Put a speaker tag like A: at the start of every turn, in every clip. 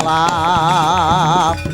A: lakoni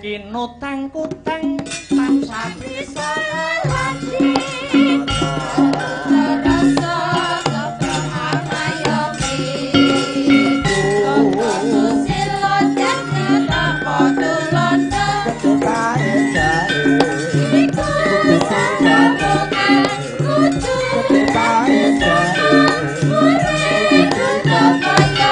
B: kinutang kutang tansah bisa lelati terasa keberhanayomi koko susilo jatnya toko tulondo iku sakamukan kudu murid kudu kaya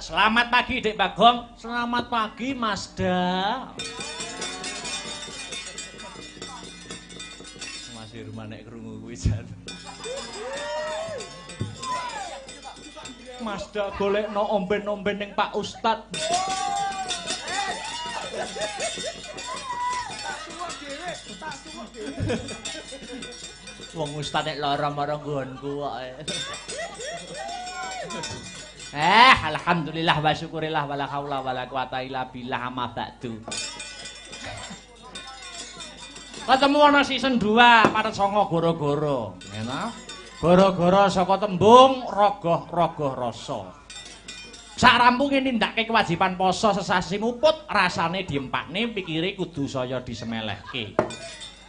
B: Selamat pagi Dek Bagong. Selamat pagi Mas Da. Masih rumah nek krungu kuwi jan. Mas Da golekno omben-omben ning Pak Ustad. Wong Ustad nek lara marang nggonku kok. Alhamdulillah wa syukurillah wala haula wala quwata illa billah amma ba'du. Ketemu ana season 2 paret songo goro-goro, ngene. Goro-goro saka tembung rogoh-rogoh rasa. Sak rampunge nindakake kewajiban poso sesasi muput, rasane diempakne, pikire kudu saya disemelehke.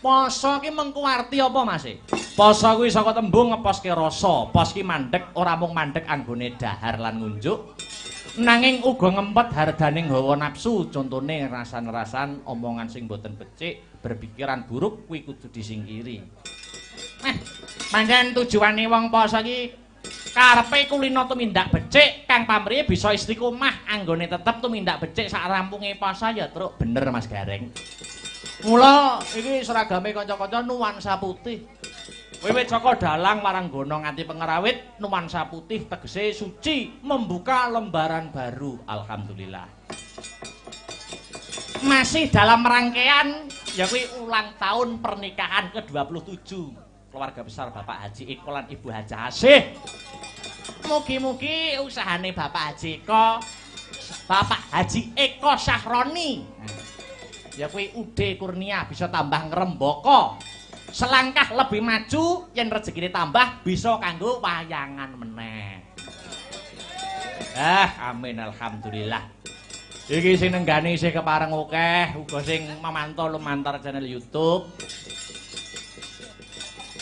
B: Poso ki mengko arti apa Mas? Poso kuwi saka tembung ngeposke rasa. Pos ki mandhek ora mung mandhek anggone dahar lan ngunjuk, nanging uga ngempet hardaning hawa nafsu. Contone rasan-rasan omongan sing boten becik, berpikiran buruk kuwi kudu disingkiri. Pancen tujuane wong poso ki karepe kulino tumindak becik kang pamrih bisa istiqomah anggone tetep tumindak becik sak rampunge poso ya truk bener Mas Gareng. Mula iki seragame kanca-kanca nuansa putih. Wiwit saka dalang marang gono nganti pengerawit, nuansa putih tegese suci, membuka lembaran baru. Alhamdulillah. Masih dalam rangkaian ya kuwi ulang tahun pernikahan ke-27 keluarga besar Bapak Haji Eko lan Ibu Haja Asih. Mugi-mugi usahane Bapak Haji Eko, Bapak Haji Eko Syahroni. Ya kuwi Ude Kurnia bisa tambah ngrembaka. Selangkah lebih maju yen rezekine tambah bisa kanggo wayangan meneh. Amin alhamdulillah. Iki sing nenggani isih kepareng akeh, uga sing memantau lumantar channel YouTube.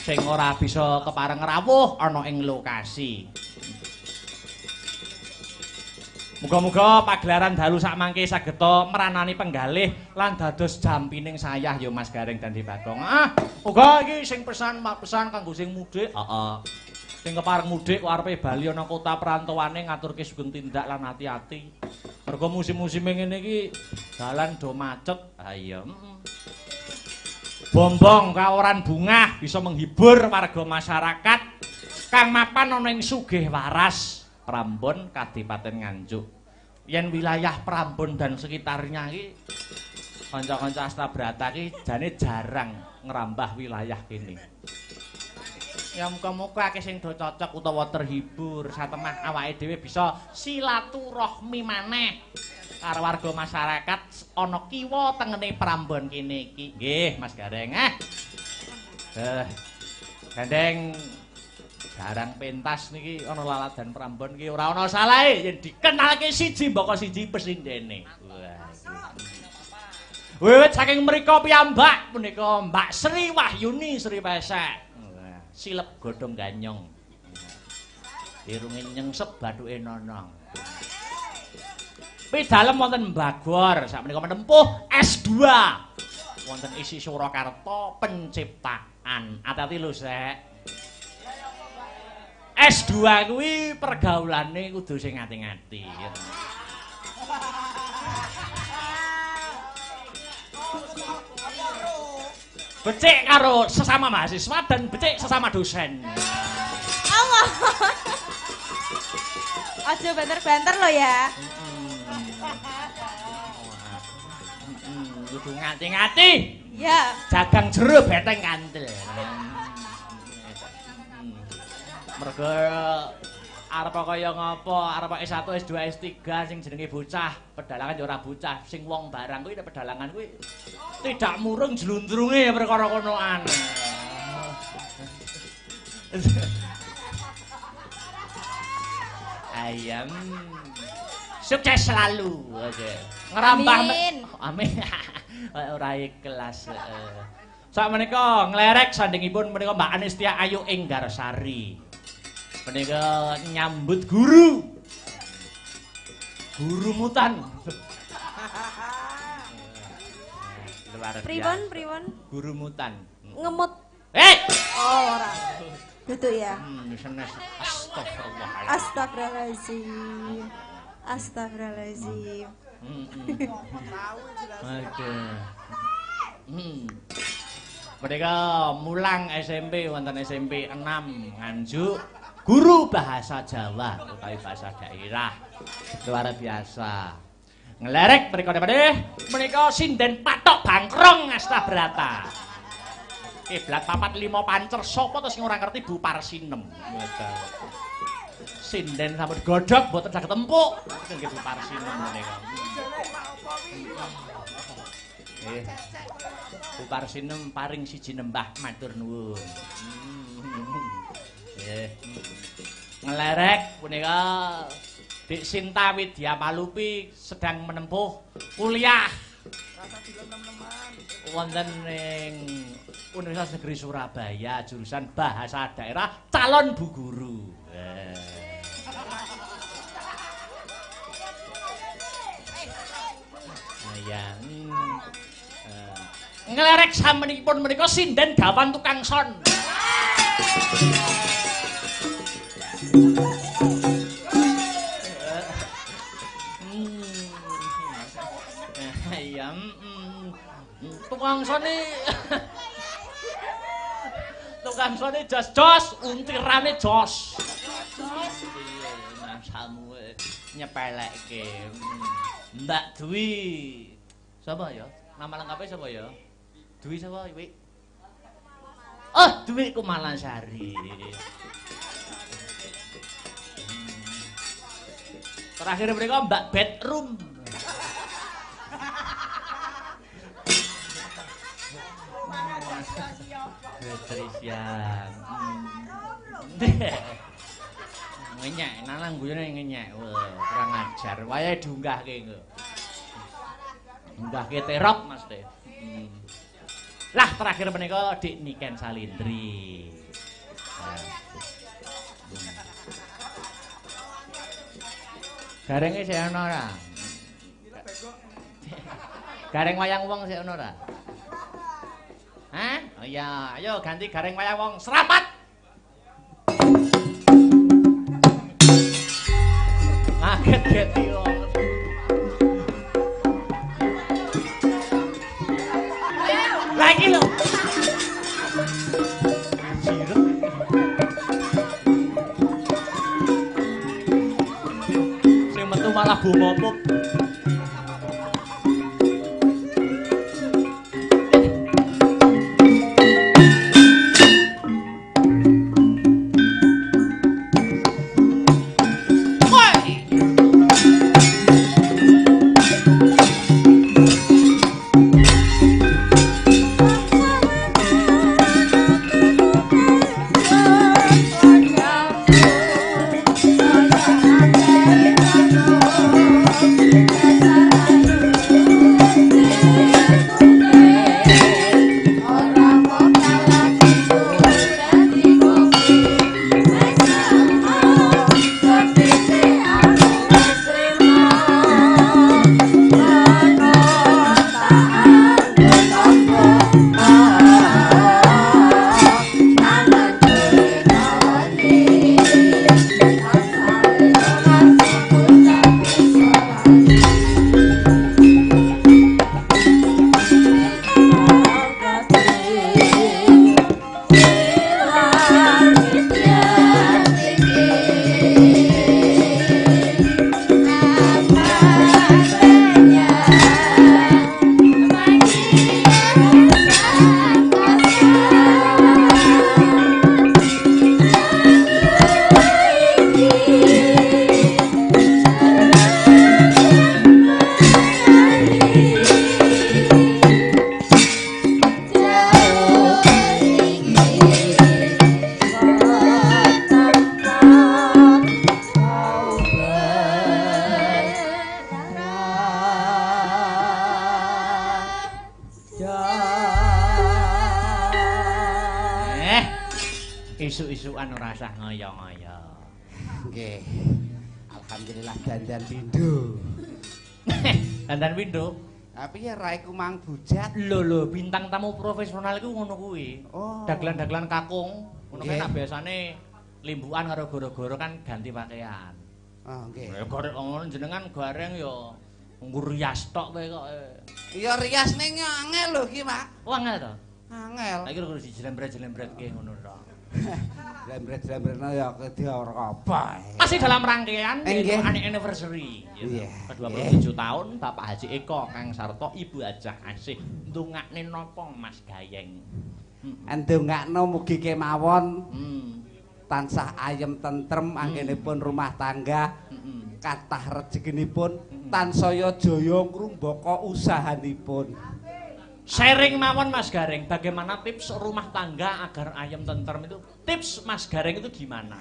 B: Sing ora bisa kepareng rawuh ana ing lokasi. Muga-muga pagelaran dalu sakmangke sageta meranani penggalih lan dados jampining sayah ya Mas Gareng dan Bagong. Muga iki sing pesan kanggo sing mudik. Heeh. Sing kepareng mudik kok arepe bali ana kota perantowane ngaturke sugeng tindak lan ati-ati. Mergo musim-musime ngene iki dalan do macet. Ha iya. Bombong kaworan bungah bisa menghibur warga masyarakat kang mapan ana ing sugih waras. Prambon Kadipaten Nganjuk. Yen wilayah Prambon dan sekitarnya iki kanca-kanca Astabrata iki jane jarang ngerambah wilayah kene. Ya muga-muga akeh sing do cocok utawa terhibur satemah awake dhewe bisa silaturahmi maneh karo warga masyarakat ana kiwa tengene Prambon kene iki. Nggih, Mas Gareng. Gandeng jarang pentas niki ana laladan Prambon iki ora ana salahe yen dikenalke siji mbaka siji pesindene. Wiwit saking mrika piyambak punika Mbak Sri Wahyuni Sri Pesek. Silep godhong ganyong. Irunge nyengsep bathuke nonong. Pidalem wonten Mbagor sakmenika menempuh S2. Wonten isi Surakarta penciptaan. Ati-ati lho, Sek. S2 kuwi pergaulane kudu sing ngati-ngati. Becik karo sesama mahasiswa dan becik sesama dosen.
C: Allah. Aja banter-banter lo ya.
B: Kudu ngati-ngati.
C: Ya.
B: Jagang jero beteng kantil. Mergo arep kaya ngapa, arep S1, S2, S3 sing jenenge bocah, pedalangan ya ora bocah, sing wong barang kuwi nek pedalangan kuwi tidak murung jlundrunge perkara konoan. Ayam. Sukses selalu. Ngerambah. Amin. Ora ikhlas. Sakmenika nglerek sandingipun menika Mbak Anistia Ayu Enggarsari. Menika nyambut guru. Guru mutan.
C: Pripun?
B: Guru mutan.
C: Ngemut. Oh, ora. Dudu ya.
B: Senes
C: Astagfirullahalazim.
B: Mereka mulang SMP wonten SMP 6 Nganjuk. Guru bahasa Jawa utawi bahasa daerah. Luar biasa. Ngelerek menika sinden patok bangkrong Astabrata. Kiblat 45 pancer sapa to sing ora ngerti Bu Parsinem. Sinden sampun godhog mboten saged empuk. Nggih Bu Parsinem menika. Bu Parsinem paring siji nembah matur nuwun. Ngelerek punika Dik Sinta Widya Malupi sedang menempuh kuliah wonten ing Universitas Negeri Surabaya jurusan Bahasa Daerah calon Bu Guru. Ngelerek samenipun menika sinden gawan tukang son. Tukang sone jos-jos, untirane jos. Mas samu nyepelekke. Mbak Dwi. Sapa ya? Nama lengkape sapa ya? Dwi sapa iki? Oh, Dwi Kumalansari. Terakhir mereka Mbak Bedroom. Betrisian. Ngenyek, nanang guyone ngenyek. Wah, kurang ajar. Wayahe diunggahke engko. Unggahke terop Mas Teh. Lah terakhir menika Dik Niken Salindri. Garenge sik ana ora? Gareng wayang wong sik ana ora? Hah? Oh iya, ayo ganti gareng wayang wong serapat. Ngaget-geti wong. Lagi lho. Jirep. Sing metu malah bumopuk. Isuk-isukan ora usah ngoyo-ngoyo.
A: Nggih. Alhamdulillah dandan pindho.
B: Dandan pindho.
A: Tapi ya raiku mang bujat.
B: Lho bintang tamu profesional iku ngono kuwi.
A: Oh.
B: Dagelan-dagelan kakung. Ngono kan
A: Nggih.
B: nak biasane limbukan karo goro-goro kan ganti pakaian.
A: Oh, nggih.
B: Ya gorek ngono jenengan gareng ya nggo rias tok kowe kok.
A: Ya rias ning angel lho iki, Pak.
B: Oh angel to.
A: Angel.
B: Saiki kudu dijlembret-jlembret nggih ngono to.
A: Lembret-lembretno ya kedhe ora apa.
B: Masih dalam rangkaian
A: Nggih.
B: anniversary. Gitu.
A: Iya.
B: Ke 27 tahun Bapak Haji Eko Kang Sarto Ibu Hajah Asih ndongakne napa Mas Gayeng.
A: Ndongakno mugi kemawon
B: Hmm.
A: tansah ayem tentrem anggenipun rumah tangga, kathah rezekinipun, tansaya jaya ngrumbaka usahanipun.
B: Sharing mawon Mas Gareng, bagaimana tips rumah tangga agar ayem tentrem itu? Tips Mas Gareng itu gimana?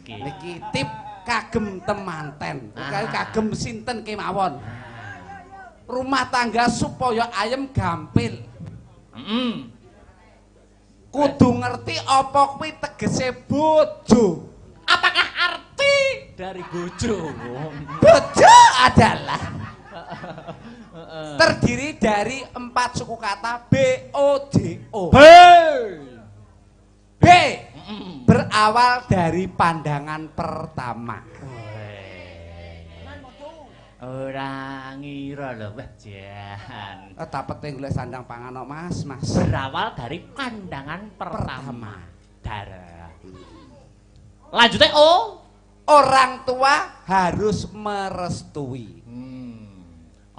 A: Niki tip kagem temanten, kagem sinten kemawon. Rumah tangga supaya ayem gampil. Kudu ngerti apa kuwi tegese bojo.
B: Apakah arti dari bojo?
A: Bojo adalah terdiri dari 4 suku kata B-O-J-O. B berawal dari pandangan pertama.
B: Ora ngira lho wah jan.
A: Tapete golek sandang pangan kok Mas.
B: Berawal dari pandangan pertama. Darah. Lanjutnya O.
A: Orang tua harus merestui.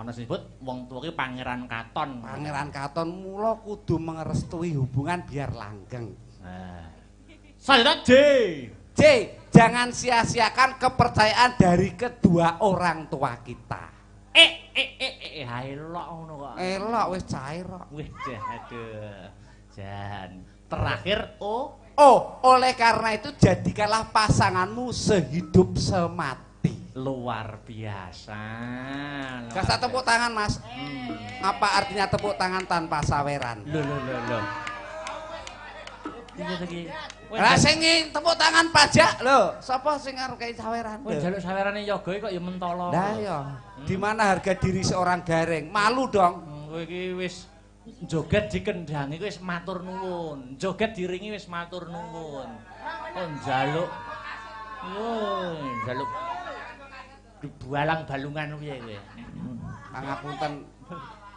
B: Ana sing disebut wong tuwa ki Pangeran Katon.
A: Pangeran Katon mula kudu merestui hubungan biar langgeng.
B: Selanjutnya J.
A: J, jangan sia-siakan kepercayaan dari kedua orang tua kita.
B: Elok ngono kok.
A: Elok wis cair kok.
B: Wih, aduh. Jan. Terakhir O.
A: Oh, oleh karena itu jadikanlah pasanganmu sehidup semati.
B: Luar biasa.
A: Kasih tepuk tangan Mas. Apa artinya tepuk tangan tanpa saweran?
B: Loh. Ini lagi
A: Lah sing tepuk tangan pajak lho, sapa sing arep kei saweran?
B: Kowe njaluk sawerane yoga kok ya mentolo.
A: Lah ya, di mana harga diri seorang gareng? Malu dong.
B: Kowe iki wis joget dikendangi wis matur nuwun. Joget diringi wis matur nuwun. Kok njaluk yo njaluk dibualang balungan piye kowe?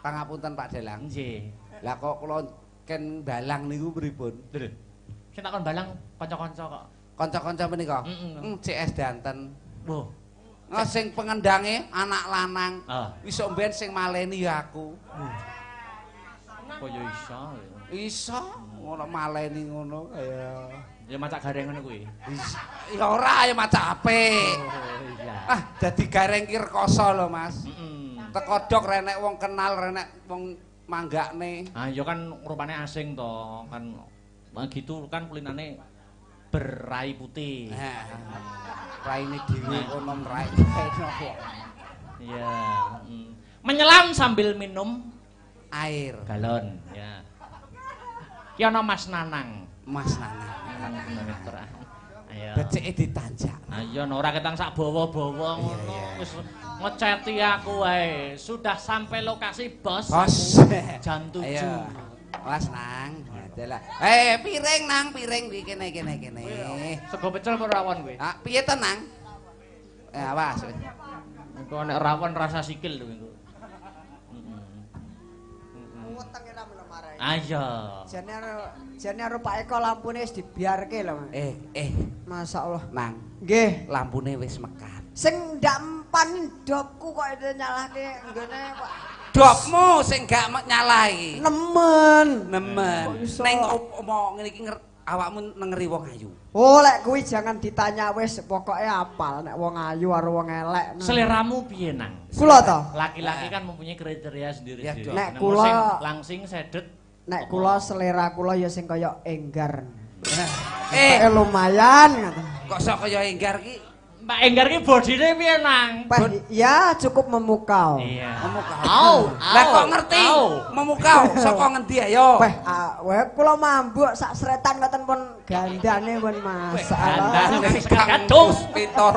A: Pangapunten Pak Dalang.
B: Nggih.
A: Lah kok kula ken dalang niku pripun?
B: Lho. Sing takon balang kanca-kanca kok.
A: Kanca-kanca menika.
B: Heeh.
A: CS Danten.
B: Woh.
A: Sing pengendange anak lanang.
B: Heeh.
A: Iso mben sing maleni ya aku.
B: Kaya iso.
A: Iso ngono maleni ngono kaya.
B: Ya macak gareng ngono kuwi.
A: Ya ora ya macak apik.
B: Oh iya.
A: Ah, dadi gareng ki rekoso lho, Mas.
B: Heeh.
A: Teko dok renek wong kenal, renek wong manggakne.
B: Ah ya kan rupane asing to, kan gitu kan kulinane berai putih.
A: Raine dhewe kono rai.
B: Iya, menyelam sambil minum
A: Air.
B: galon, ya. Ki ana Mas Nanang.
A: Mas Nanang.
B: Ayo.
A: Becike ditanjak.
B: Ayo ora ketang sak bawa-bawa ngono. Wis ngeceti aku wae. Sudah sampai lokasi bos.
A: Bos.
B: Jam 7.
A: Ayo. Mas Nang, adalah. Piring Nang, piring iki kene.
B: Sego pecel apa rawon kuwi?
A: Ah, piye to Nang? Awas.
B: Engko nek rawon rasa sikil lho engko.
D: Wetenge ra melemare.
B: Ayo.
D: Jane karo Pak Eko lampune wis dibiarke lho. Masyaallah.
A: Nang,
D: Nggih.
A: lampune wis mekat.
D: Sing ndak empan dopku kok nyalahke nggone Pak.
A: Dopmu sing gak nyalahi.
D: Nemen.
A: Nemen.
D: Kok iso?
A: Ning opo ngene iki awakmu nengeri wong ayu.
D: Oh, lek kuwi jangan ditanya wis pokoke apal nek wong ayu karo wong elek.
B: Seleramu piye nang?
D: Kula to.
B: Laki-laki kan mempunyai kriteria sendiri-sendiri.
D: Nek
B: Nah,
D: kula-
B: sing langsing sedet.
D: Nek kula selera kula ya sing kaya enggar.
A: Lumayan
D: ngoten.
A: Kok sok kaya enggar ki?
B: Mbak Enggar ki bodine piye nang?
D: Ya cukup memukau.
B: Iya.
A: Memukau. Lah kok ngerti? Memukau saka ngendi ayo?
D: Weh kula mambuk sak sretan ngoten pun gandane pun masalah.
B: Gandane kados
A: Pitor.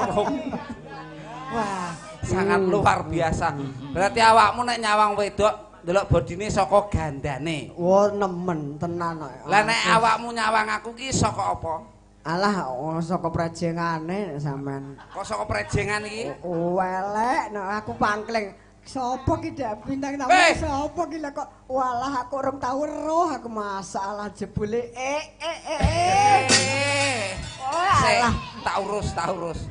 A: Wah, sangat luar biasa. Berarti awakmu nek nyawang wedok ndelok bodine saka gandane.
D: Oh nemen tenan kok.
A: Lah nek awakmu nyawang aku ki saka apa?
D: Alah saka prejengane sampean.
A: Kok saka prejengan iki?
D: Elek nek aku pangkling. Sopo ki dak bintang tamu sopo ki lah kok walah aku urung tau weruh aku masalah jebule
A: Alah tak urus.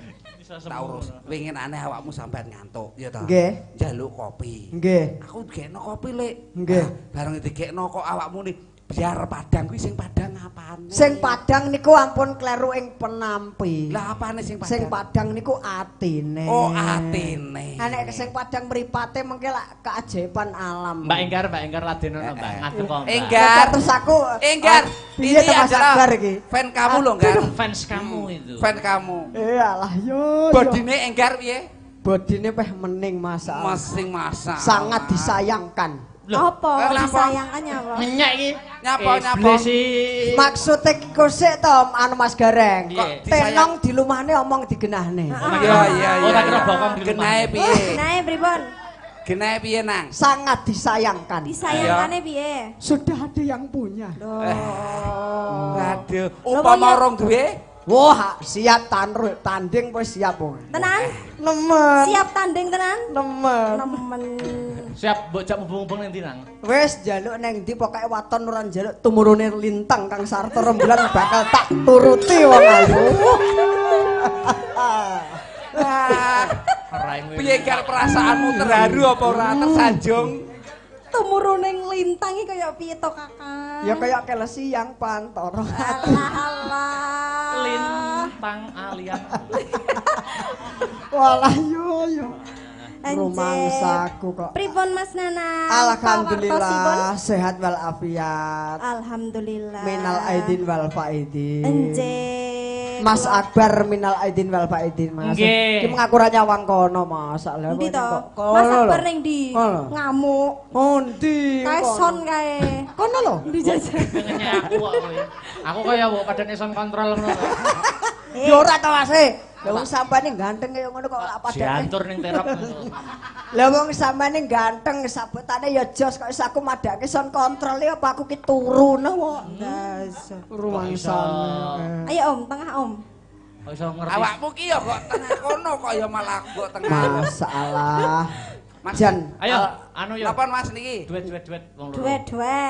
A: Wingin aneh awakmu sampean ngantuk ya to.
D: Nggih.
A: Njaluk kopi.
D: Nggih.
A: Aku digekno kopi Lek.
D: Nggih.
A: Bareng digekno kok awakmu nih biar Padang kuwi sing Padang apane?
D: Sing Padang niku ampun kleru ing penampi.
A: Lah apane sing Padang?
D: Sing Padang niku atine.
A: Oh, atine.
D: Nek sing Padang mripate mengke lak keajaiban alam.
B: Mbak Enggar ladenono Mbak. Ngadeg kok. Mbak.
A: Enggar.
D: Terus aku
A: Enggar.
D: Piye
A: Ini
D: to Mas
A: adalah
D: Akbar iki?
A: fan kamu loh, Enggar.
B: Fans kamu itu.
A: Fan kamu.
D: Alah yo.
A: Bodine Enggar piye?
D: Bodine peh mening masalah.
A: Masing masa.
D: Sangat disayangkan.
C: Apa?
A: Kenapa?
C: Disayangkannya apa?
B: Nyenyek iki.
A: Nyapa.
B: Iblis iki.
D: Maksudnya kusik to anu Mas Gareng.
B: Iya.
D: Tenong di lumahne omong digenahne.
A: Iya.
B: Oh, tak kira bokong di rumah.
A: Genahe piye?
C: Nae pripun?
A: Genahe piye, Nang?
D: Sangat disayangkan.
C: Disayangkannya piye?
D: Sudah ada yang punya.
A: Waduh, upama orang duwe?
D: Wah, siap tanding wis siap wong.
C: Tenan?
D: Nemen.
C: Siap tanding tenan?
D: Nemen.
C: Nemen.
B: Siap mbok jak mubung-mubung ning ndi nang?
D: Wis njaluk neng ndi pokoke waton ora njaluk tumurune lintang Kang Sarto rembulan bakal tak turuti wong ayu.
A: Piye gar perasaanmu terharu apa ora tersanjung?
C: Tumuruning lintang iki kaya piye to, Kakak?
D: Ya kaya kelesi yang pantoro.
C: Allah.
B: Lintang alian.
D: Walah yo.
C: Anjir.
D: Rumangsaku kok.
C: Pripun Mas Nana?
D: Alhamdulillah sehat walafiat.
C: Alhamdulillah.
D: Minal aidin wal faidin.
C: Anjir.
D: Mas Akbar minal aidin wal faidin Mas.
B: Nggih.
D: Ki mengaku ra nyawang kono masalah.
C: Endi to? Mas Akbar ning ndi? Ngamuk.
D: Endi?
C: Kaeson kae.
D: Kono lho.
C: Ndi jajan.
B: Pengennya aku kok kowe. Aku kaya mbok pada neson kontrol ngono.
D: Ya ora to Mas. Lah wong sampane ganteng kaya ngono kok ora padane.
B: Diantur ning terop.
D: Lah wong sampane ganteng sabotane ya jos kok aku madake son kontrol ya apa aku ki turu no kok. Dasar rumangsane.
C: Ayo Om, tengah Om.
B: Kok iso ngerti.
A: Awakmu ki ya kok tengah kono kok ya malah kok tengah.
D: Masalah.
A: Mas
D: Jan.
B: Ayo, anu yo.
A: Napa Mas niki?
B: Duet wong loro.
C: Duet-duet.